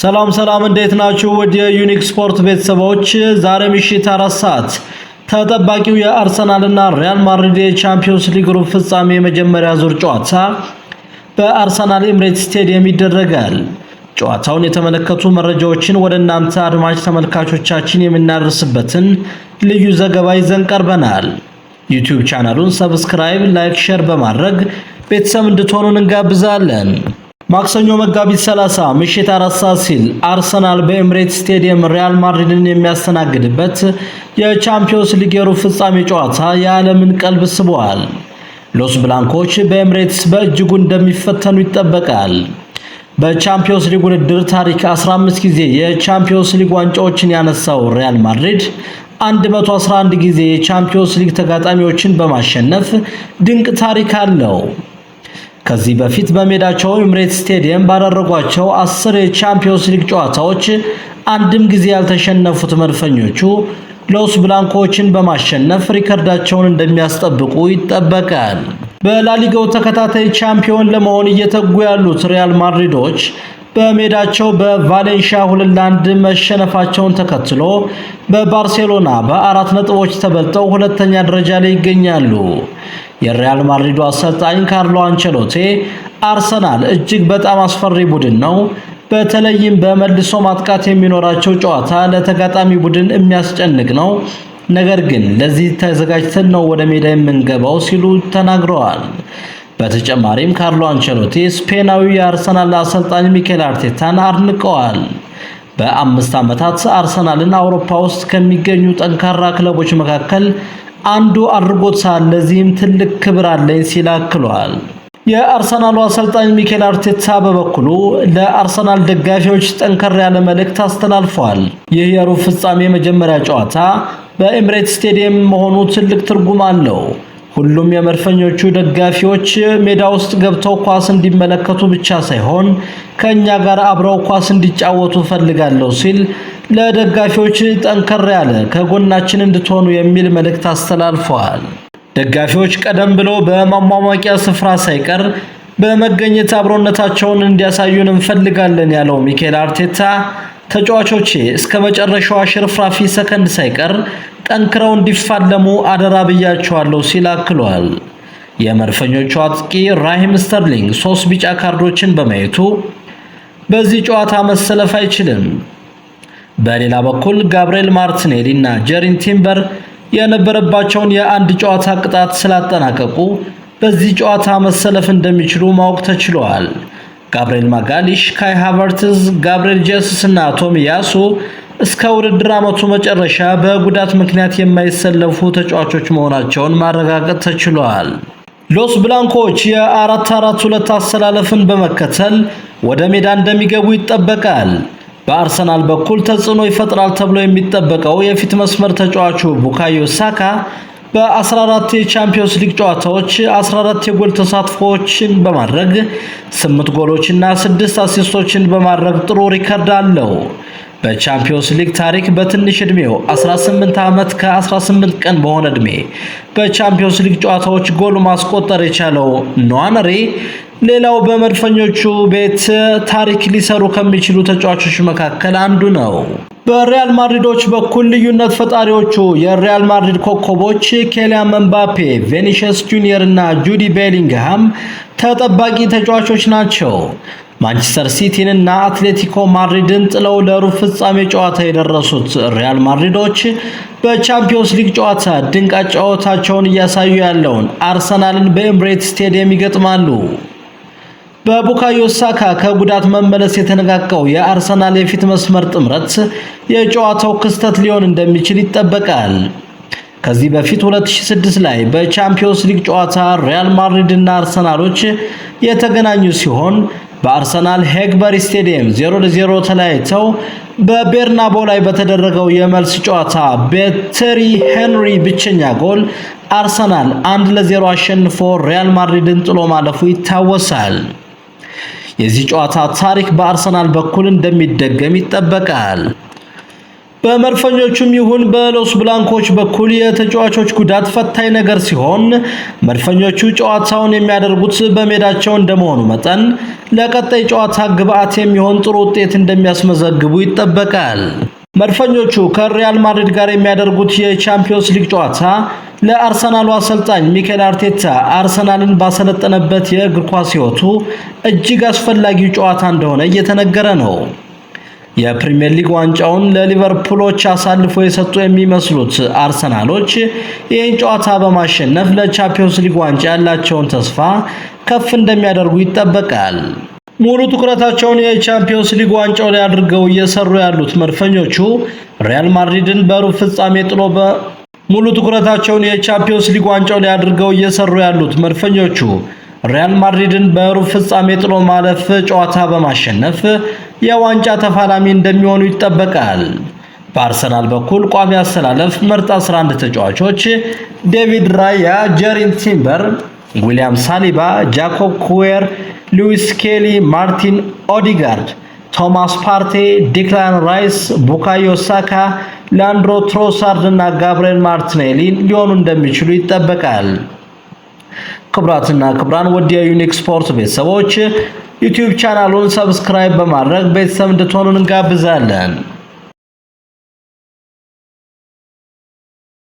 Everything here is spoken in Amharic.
ሰላም እንዴት ናችሁ? ወደ ዩኒክ ስፖርት ቤተሰቦች ዛሬ ምሽት 4 ሰዓት ተጠባቂው የአርሰናልና ሪያል ማድሪድ የቻምፒዮንስ ሊግ ሩብ ፍጻሜ የመጀመሪያ ዙር ጨዋታ በአርሰናል ኤምሬትስ ስቴዲየም ይደረጋል። ጨዋታውን የተመለከቱ መረጃዎችን ወደ እናንተ አድማጭ ተመልካቾቻችን የምናደርስበትን ልዩ ዘገባ ይዘን ቀርበናል። ዩቲዩብ ቻናሉን ሰብስክራይብ፣ ላይክ፣ ሼር በማድረግ ቤተሰብ እንድትሆኑ እንጋብዛለን። ማክሰኞ መጋቢት 30 ምሽት 4 ሰዓት ሲል አርሰናል በኤምሬትስ ስቴዲየም ሪያል ማድሪድን የሚያስተናግድበት የቻምፒዮንስ ሊግ ሩብ ፍጻሜ ጨዋታ የዓለምን ቀልብ ስቧል። ሎስ ብላንኮች በኤምሬትስ በእጅጉ እንደሚፈተኑ ይጠበቃል። በቻምፒዮንስ ሊግ ውድድር ታሪክ 15 ጊዜ የቻምፒዮንስ ሊግ ዋንጫዎችን ያነሳው ሪያል ማድሪድ 111 ጊዜ የቻምፒዮንስ ሊግ ተጋጣሚዎችን በማሸነፍ ድንቅ ታሪክ አለው። ከዚህ በፊት በሜዳቸው ኤምሬትስ ስቴዲየም ባደረጓቸው 10 የቻምፒዮንስ ሊግ ጨዋታዎች አንድም ጊዜ ያልተሸነፉት መድፈኞቹ ሎስ ብላንኮችን በማሸነፍ ሪከርዳቸውን እንደሚያስጠብቁ ይጠበቃል። በላሊጋው ተከታታይ ቻምፒዮን ለመሆን እየተጉ ያሉት ሪያል ማድሪዶች በሜዳቸው በቫሌንሺያ 2-1 መሸነፋቸውን ተከትሎ በባርሴሎና በ4 ነጥቦች ተበልጠው ሁለተኛ ደረጃ ላይ ይገኛሉ። የሪያል ማድሪዱ አሰልጣኝ ካርሎ አንቸሎቲ አርሰናል እጅግ በጣም አስፈሪ ቡድን ነው፣ በተለይም በመልሶ ማጥቃት የሚኖራቸው ጨዋታ ለተጋጣሚ ቡድን የሚያስጨንቅ ነው፣ ነገር ግን ለዚህ ተዘጋጅተን ነው ወደ ሜዳ የምንገባው ሲሉ ተናግረዋል። በተጨማሪም ካርሎ አንቸሎቲ ስፔናዊ የአርሰናል አሰልጣኝ ሚኬል አርቴታን አድንቀዋል። በ5 ዓመታት አርሰናልን አውሮፓ ውስጥ ከሚገኙ ጠንካራ ክለቦች መካከል አንዱ አድርጎታል፣ ለዚህም ትልቅ ክብር አለኝ ሲል አክሏል። የአርሰናሉ አሰልጣኝ ሚኬል አርቴታ በበኩሉ ለአርሰናል ደጋፊዎች ጠንከር ያለ መልእክት አስተላልፏል። ይህ የሩብ ፍጻሜ መጀመሪያ ጨዋታ በኤምሬትስ ስቴዲየም መሆኑ ትልቅ ትርጉም አለው። ሁሉም የመድፈኞቹ ደጋፊዎች ሜዳ ውስጥ ገብተው ኳስ እንዲመለከቱ ብቻ ሳይሆን ከኛ ጋር አብረው ኳስ እንዲጫወቱ ፈልጋለሁ ሲል ለደጋፊዎች ጠንከር ያለ ከጎናችን እንድትሆኑ የሚል መልእክት አስተላልፈዋል። ደጋፊዎች ቀደም ብለው በማሟሟቂያ ስፍራ ሳይቀር በመገኘት አብሮነታቸውን እንዲያሳዩን እንፈልጋለን ያለው ሚኬል አርቴታ ተጫዋቾቼ እስከ መጨረሻው ሽርፍራፊ ሰከንድ ሳይቀር ጠንክረው እንዲፋለሙ አደራ ብያቸዋለሁ ሲል አክሏል። የመድፈኞቹ አጥቂ ራሂም ስተርሊንግ 3 ቢጫ ካርዶችን በማየቱ በዚህ ጨዋታ መሰለፍ አይችልም። በሌላ በኩል ጋብሪኤል ማርቲኔሊ እና ጀሪን ቲምበር የነበረባቸውን የአንድ ጨዋታ ቅጣት ስላጠናቀቁ በዚህ ጨዋታ መሰለፍ እንደሚችሉ ማወቅ ተችሏል። ጋብሪኤል ማጋሊሽ፣ ካይ ሃቨርትዝ፣ ጋብሪኤል ጄሱስ እና ቶሚያሱ እስከ ውድድር ዓመቱ መጨረሻ በጉዳት ምክንያት የማይሰለፉ ተጫዋቾች መሆናቸውን ማረጋገጥ ተችሏል። ሎስ ብላንኮች የ4-4-2 አሰላለፍን በመከተል ወደ ሜዳ እንደሚገቡ ይጠበቃል። በአርሰናል በኩል ተጽዕኖ ይፈጥራል ተብሎ የሚጠበቀው የፊት መስመር ተጫዋቹ ቡካዮ ሳካ በ14 የቻምፒዮንስ ሊግ ጨዋታዎች 14 የጎል ተሳትፎዎችን በማድረግ 8 ጎሎችና 6 አሲስቶችን በማድረግ ጥሩ ሪከርድ አለው። በቻምፒዮንስ ሊግ ታሪክ በትንሽ ዕድሜው 18 ዓመት ከ18 ቀን በሆነ ዕድሜ በቻምፒዮንስ ሊግ ጨዋታዎች ጎል ማስቆጠር የቻለው ኗነሪ ሌላው በመድፈኞቹ ቤት ታሪክ ሊሰሩ ከሚችሉ ተጫዋቾች መካከል አንዱ ነው። በሪያል ማድሪዶች በኩል ልዩነት ፈጣሪዎቹ የሪያል ማድሪድ ኮከቦች ኬሊያን ምባፔ፣ ቪኒሲየስ ጁኒየር እና ጁዲ ቤሊንግሃም ተጠባቂ ተጫዋቾች ናቸው። ማንቸስተር ሲቲን እና አትሌቲኮ ማድሪድን ጥለው ለሩብ ፍጻሜ ጨዋታ የደረሱት ሪያል ማድሪዶች በቻምፒዮንስ ሊግ ጨዋታ ድንቅ አጨዋወታቸውን እያሳዩ ያለውን አርሰናልን በኤምሬትስ ስቴዲየም ይገጥማሉ። በቡካዮ ሳካ ከጉዳት መመለስ የተነቃቀው የአርሰናል የፊት መስመር ጥምረት የጨዋታው ክስተት ሊሆን እንደሚችል ይጠበቃል። ከዚህ በፊት 2006 ላይ በቻምፒዮንስ ሊግ ጨዋታ ሪያል ማድሪድ እና አርሰናሎች የተገናኙ ሲሆን በአርሰናል ሄግበሪ ስቴዲየም 0-0 ተለያይተው በቤርናቦ ላይ በተደረገው የመልስ ጨዋታ በቴሪ ሄንሪ ብቸኛ ጎል አርሰናል 1-0 አሸንፎ ሪያል ማድሪድን ጥሎ ማለፉ ይታወሳል። የዚህ ጨዋታ ታሪክ በአርሰናል በኩል እንደሚደገም ይጠበቃል። በመድፈኞቹም ይሁን በሎስ ብላንኮች በኩል የተጫዋቾች ጉዳት ፈታኝ ነገር ሲሆን መድፈኞቹ ጨዋታውን የሚያደርጉት በሜዳቸው እንደመሆኑ መጠን ለቀጣይ ጨዋታ ግብአት የሚሆን ጥሩ ውጤት እንደሚያስመዘግቡ ይጠበቃል። መድፈኞቹ ከሪያል ማድሪድ ጋር የሚያደርጉት የቻምፒዮንስ ሊግ ጨዋታ ለአርሰናሉ አሰልጣኝ ሚኬል አርቴታ አርሰናልን ባሰለጠነበት የእግር ኳስ ሕይወቱ እጅግ አስፈላጊው ጨዋታ እንደሆነ እየተነገረ ነው። የፕሪሚየር ሊግ ዋንጫውን ለሊቨርፑሎች አሳልፎ የሰጡ የሚመስሉት አርሰናሎች ይህን ጨዋታ በማሸነፍ ለቻምፒዮንስ ሊግ ዋንጫ ያላቸውን ተስፋ ከፍ እንደሚያደርጉ ይጠበቃል። ሙሉ ትኩረታቸውን የቻምፒዮንስ ሊግ ዋንጫው ላይ አድርገው እየሰሩ ያሉት መድፈኞቹ ሪያል ማድሪድን በሩብ ፍጻሜ ጥሎ ሙሉ ትኩረታቸውን የቻምፒዮንስ ሊግ ዋንጫው ላይ አድርገው እየሰሩ ያሉት መድፈኞቹ ሪያል ማድሪድን በሩብ ፍጻሜ ጥሎ ማለፍ ጨዋታ በማሸነፍ የዋንጫ ተፋላሚ እንደሚሆኑ ይጠበቃል። በአርሰናል በኩል ቋሚ አሰላለፍ ምርጥ 11 ተጫዋቾች ዴቪድ ራያ፣ ጀሪን ቲምበር፣ ዊሊያም ሳሊባ፣ ጃኮብ ኩዌር፣ ሉዊስ ኬሊ፣ ማርቲን ኦዲጋርድ፣ ቶማስ ፓርቴ፣ ዲክላን ራይስ፣ ቡካዮ ሳካ፣ ላንድሮ ትሮሳርድ እና ጋብሪኤል ማርቲኔሊ ሊሆኑ እንደሚችሉ ይጠበቃል። ክቡራትና ክቡራን ወደ ዩኒክ ስፖርት ቤተሰቦች ዩቲዩብ ቻናሉን ሰብስክራይብ በማድረግ ቤተሰብ እንድትሆኑ እንጋብዛለን።